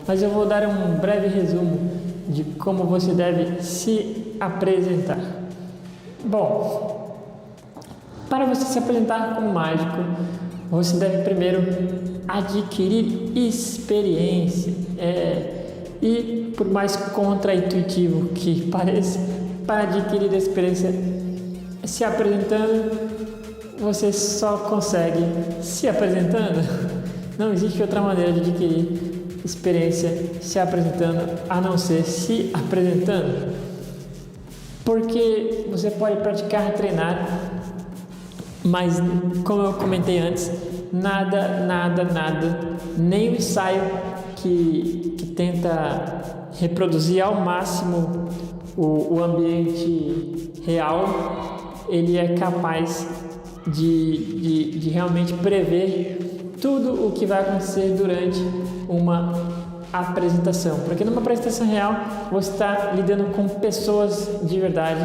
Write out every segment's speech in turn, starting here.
mas eu vou dar um breve resumo de como você deve se apresentar. Bom, para você se apresentar como mágico, você deve primeiro adquirir experiência. E por mais contraintuitivo que pareça, para adquirir experiência se apresentando, você só consegue se apresentando. Não existe outra maneira de adquirir experiência se apresentando a não ser se apresentando. Porque você pode praticar, treinar, mas como eu comentei antes, nada, nem o ensaio que tenta reproduzir ao máximo o ambiente real, ele é capaz de realmente prever tudo o que vai acontecer durante uma apresentação. Porque numa apresentação real, você está lidando com pessoas de verdade,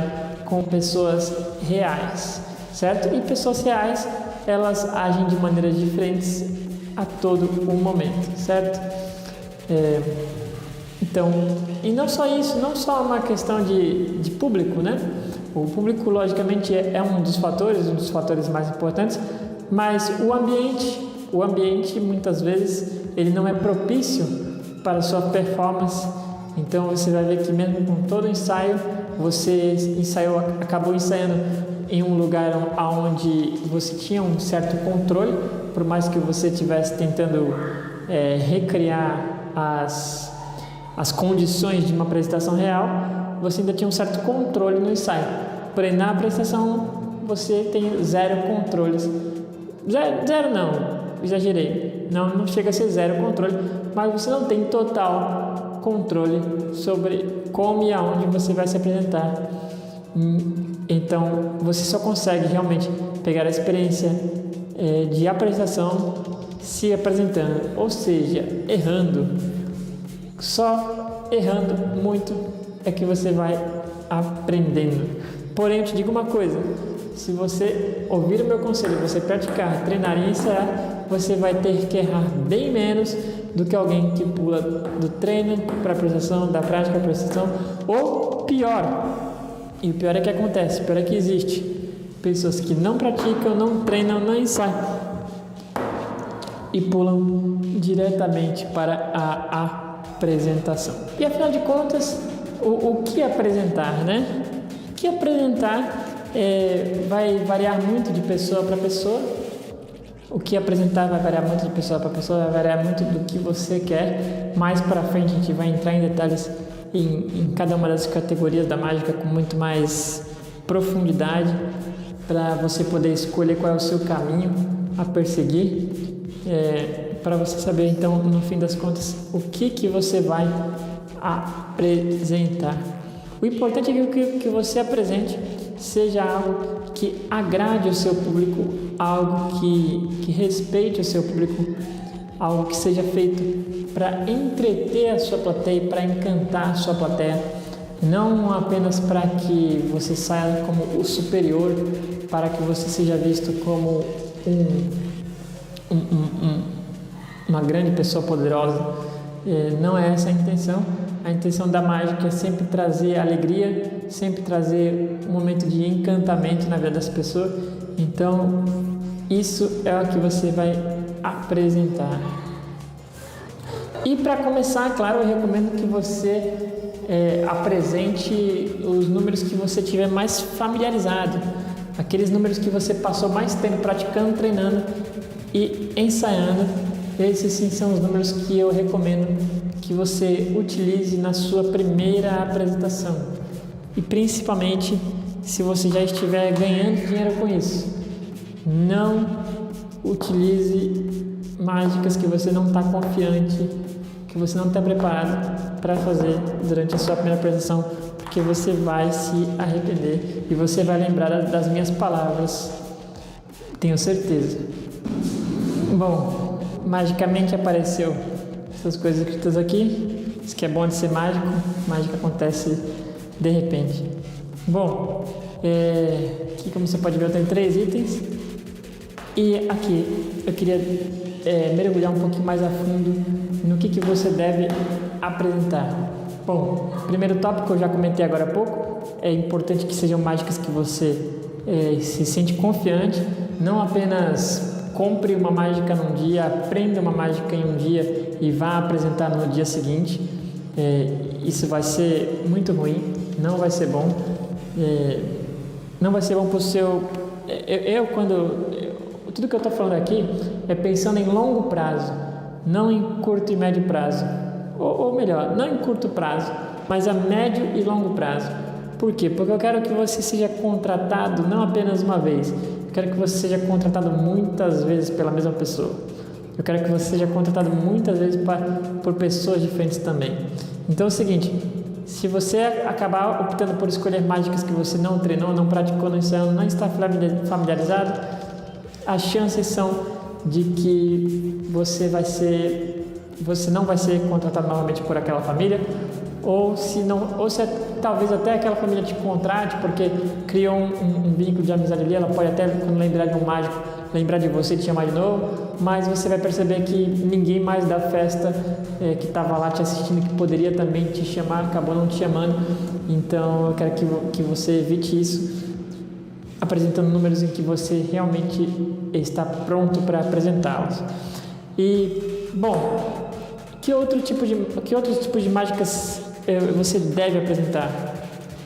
com pessoas reais, certo? E pessoas reais, elas agem de maneiras diferentes a todo o momento, certo? Então, e não só isso, não só uma questão de público, né? O público, logicamente, é um dos fatores mais importantes, mas o ambiente, muitas vezes, ele não é propício para a sua performance. Então, você vai ver que mesmo com todo o ensaio, você acabou ensaiando em um lugar onde você tinha um certo controle, por mais que você estivesse tentando recriar as condições de uma apresentação real, você ainda tinha um certo controle no ensaio. Porém, na apresentação, você tem zero controles. Zero não, exagerei. Não chega a ser zero controle, mas você não tem total controle sobre como e aonde você vai se apresentar. Então, você só consegue realmente pegar a experiência de apresentação se apresentando, ou seja, errando. Só errando muito é que você vai aprendendo. Porém, eu te digo uma coisa: se você ouvir o meu conselho, você praticar, treinar e ensaiar, você vai ter que errar bem menos do que alguém que pula do treino para a apresentação, da prática para a apresentação, ou pior. E o pior é que acontece, o pior é que existe pessoas que não praticam, não treinam, não ensaiam e pulam diretamente para a apresentação. E afinal de contas, o que apresentar, né? O que apresentar vai variar muito de pessoa para pessoa. O que apresentar vai variar muito de pessoa para pessoa, vai variar muito do que você quer. Mais para frente a gente vai entrar em detalhes em cada uma das categorias da mágica com muito mais profundidade, para você poder escolher qual é o seu caminho a perseguir, para você saber então no fim das contas o que você vai apresentar. O importante é que você apresente seja algo que agrade o seu público, algo que respeite o seu público, algo que seja feito para entreter a sua plateia, para encantar a sua plateia, não apenas para que você saia como o superior, para que você seja visto como uma grande pessoa poderosa. Não é essa a intenção. A intenção da mágica é sempre trazer alegria, sempre trazer um momento de encantamento na vida das pessoas. Então, isso é o que você vai apresentar. E para começar, claro, eu recomendo que você apresente os números que você tiver mais familiarizado, aqueles números que você passou mais tempo praticando, treinando e ensaiando. Esses sim são os números que eu recomendo que você utilize na sua primeira apresentação. E principalmente se você já estiver ganhando dinheiro com isso. Não utilize mágicas que você não está confiante, que você não está preparado para fazer durante a sua primeira apresentação, porque você vai se arrepender e você vai lembrar das minhas palavras, tenho certeza. Bom, magicamente apareceu essas coisas escritas aqui. Isso que é bom de ser mágico. Mágica acontece de repente. Bom, aqui como você pode ver eu tenho 3 itens. E aqui eu queria mergulhar um pouquinho mais a fundo no que você deve apresentar. Bom, primeiro tópico eu já comentei agora há pouco, é importante que sejam mágicas que você se sente confiante, não apenas compre uma mágica num dia, aprenda uma mágica em um dia e vá apresentar no dia seguinte. Isso vai ser muito ruim, não vai ser bom, não vai ser bom para o seu... Tudo que eu estou falando aqui é pensando em longo prazo, não em curto e médio prazo, ou melhor, não em curto prazo, mas a médio e longo prazo. Por quê? Porque eu quero que você seja contratado não apenas uma vez, eu quero que você seja contratado muitas vezes pela mesma pessoa. Eu quero que você seja contratado muitas vezes por pessoas diferentes também. Então é o seguinte, se você acabar optando por escolher mágicas que você não treinou, não praticou no ano, não está familiarizado, as chances são de que você não vai ser contratado novamente por aquela família, ou se talvez até aquela família te contrate porque criou um vínculo de amizade ali, ela pode até, quando lembrar de um mágico, lembrar de você e te chamar de novo, mas você vai perceber que ninguém mais da festa que estava lá te assistindo, que poderia também te chamar, acabou não te chamando. Então eu quero que você evite isso, apresentando números em que você realmente está pronto para apresentá-los. E, bom, que outros tipos de mágicas você deve apresentar?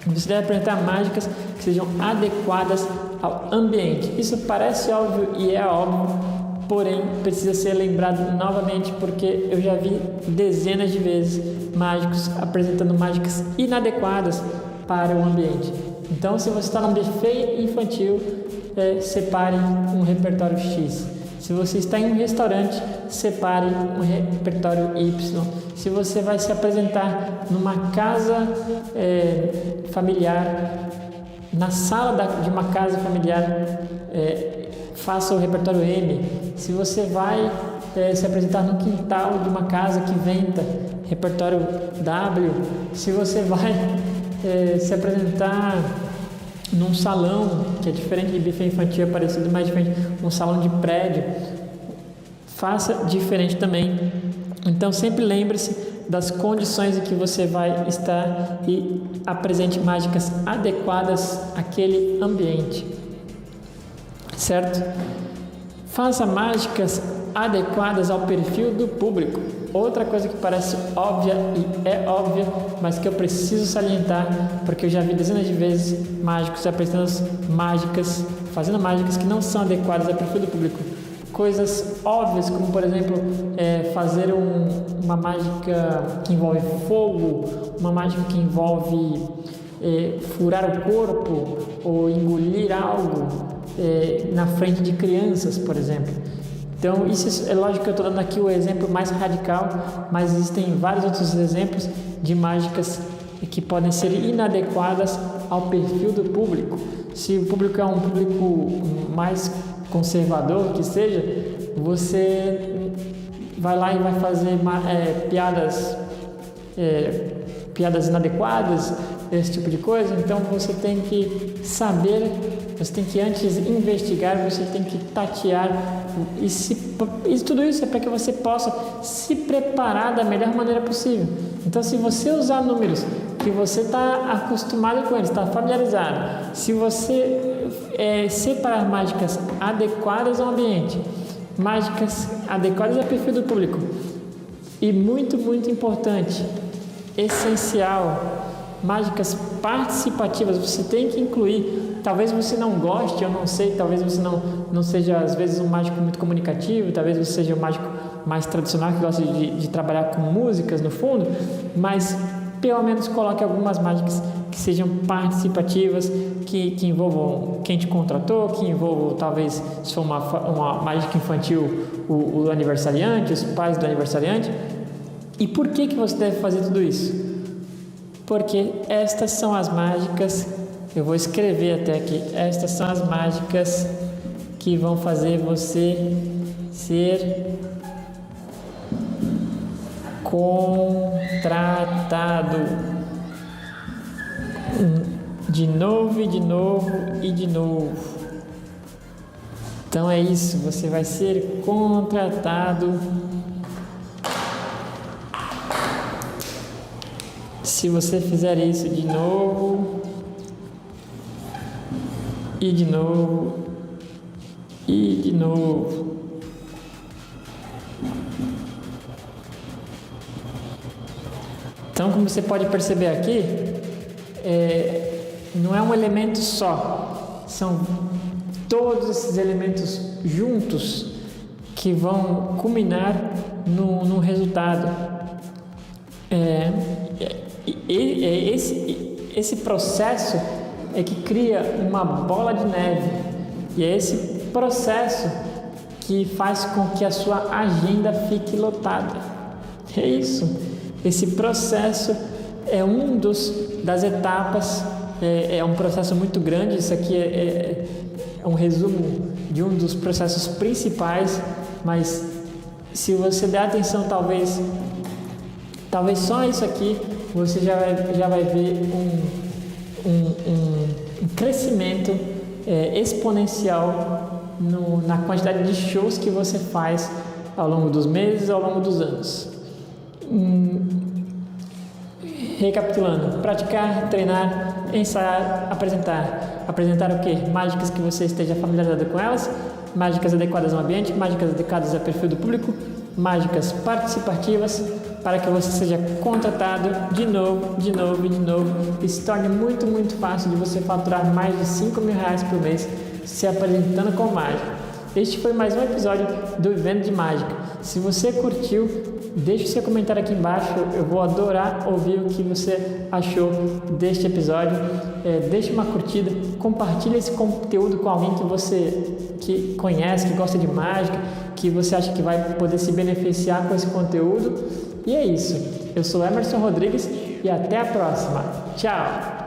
Você deve apresentar mágicas que sejam adequadas ao ambiente. Isso parece óbvio e é óbvio, porém precisa ser lembrado novamente, porque eu já vi dezenas de vezes mágicos apresentando mágicas inadequadas para o ambiente. Então, se você está num buffet infantil, separe um repertório X. Se você está em um restaurante, separe um repertório Y. Se você vai se apresentar numa casa familiar, na sala de uma casa familiar, faça o repertório M. Se você vai se apresentar no quintal de uma casa que venta, repertório W. Se você vai se apresentar num salão, que é diferente de buffet infantil, é parecido, mas diferente, um salão de prédio, faça diferente também. Então sempre lembre-se das condições em que você vai estar e apresente mágicas adequadas àquele ambiente, certo? Faça mágicas adequadas ao perfil do público. Outra coisa que parece óbvia e é óbvia, mas que eu preciso salientar, porque eu já vi dezenas de vezes mágicos apresentando fazendo mágicas que não são adequadas ao perfil do público. Coisas óbvias, como por exemplo, fazer uma mágica que envolve fogo, uma mágica que envolve furar o corpo ou engolir algo na frente de crianças, por exemplo. Então, isso é lógico que eu estou dando aqui o exemplo mais radical, mas existem vários outros exemplos de mágicas que podem ser inadequadas ao perfil do público. Se o público é um público mais conservador que seja, você vai lá e vai fazer piadas inadequadas, esse tipo de coisa. Então você tem que saber, você tem que antes investigar, você tem que tatear e tudo isso é para que você possa se preparar da melhor maneira possível. Então, se você usar números que você está acostumado com eles, está familiarizado, se você separar mágicas adequadas ao ambiente, mágicas adequadas ao perfil do público, e muito, muito importante, essencial, mágicas participativas, você tem que incluir. Talvez você não goste, eu não sei, talvez você não seja às vezes um mágico muito comunicativo, talvez você seja um mágico mais tradicional que gosta de trabalhar com músicas no fundo, mas pelo menos coloque algumas mágicas que sejam participativas, que envolvam quem te contratou, que envolvam talvez, se for uma mágica infantil, o aniversariante, os pais do aniversariante. E por que você deve fazer tudo isso? Porque estas são as mágicas, eu vou escrever até aqui, estas são as mágicas que vão fazer você ser contratado de novo e de novo e de novo. Então é isso, você vai ser contratado Se você fizer isso de novo, e de novo, e de novo, então, como você pode perceber aqui, não é um elemento só, são todos esses elementos juntos que vão culminar no resultado. Esse processo é que cria uma bola de neve, e é esse processo que faz com que a sua agenda fique lotada. É isso. Esse processo é das etapas, é um processo muito grande. Isso aqui é um resumo de um dos processos principais, mas se você der atenção, talvez só isso aqui, você já vai ver um crescimento exponencial na quantidade de shows que você faz ao longo dos meses, ao longo dos anos. Recapitulando: praticar, treinar, ensaiar, apresentar. Apresentar o quê? Mágicas que você esteja familiarizado com elas, mágicas adequadas ao ambiente, mágicas adequadas ao perfil do público, mágicas participativas, para que você seja contratado de novo e se torne muito, muito fácil de você faturar mais de R$5.000 por mês se apresentando com mágica. Este foi mais um episódio do Vivendo de Mágica. Se você curtiu, deixe o seu comentário aqui embaixo, eu vou adorar ouvir o que você achou deste episódio. Deixe uma curtida, compartilhe esse conteúdo com alguém que conhece, que gosta de mágica, que você acha que vai poder se beneficiar com esse conteúdo. E é isso. Eu sou Emerson Rodrigues e até a próxima. Tchau!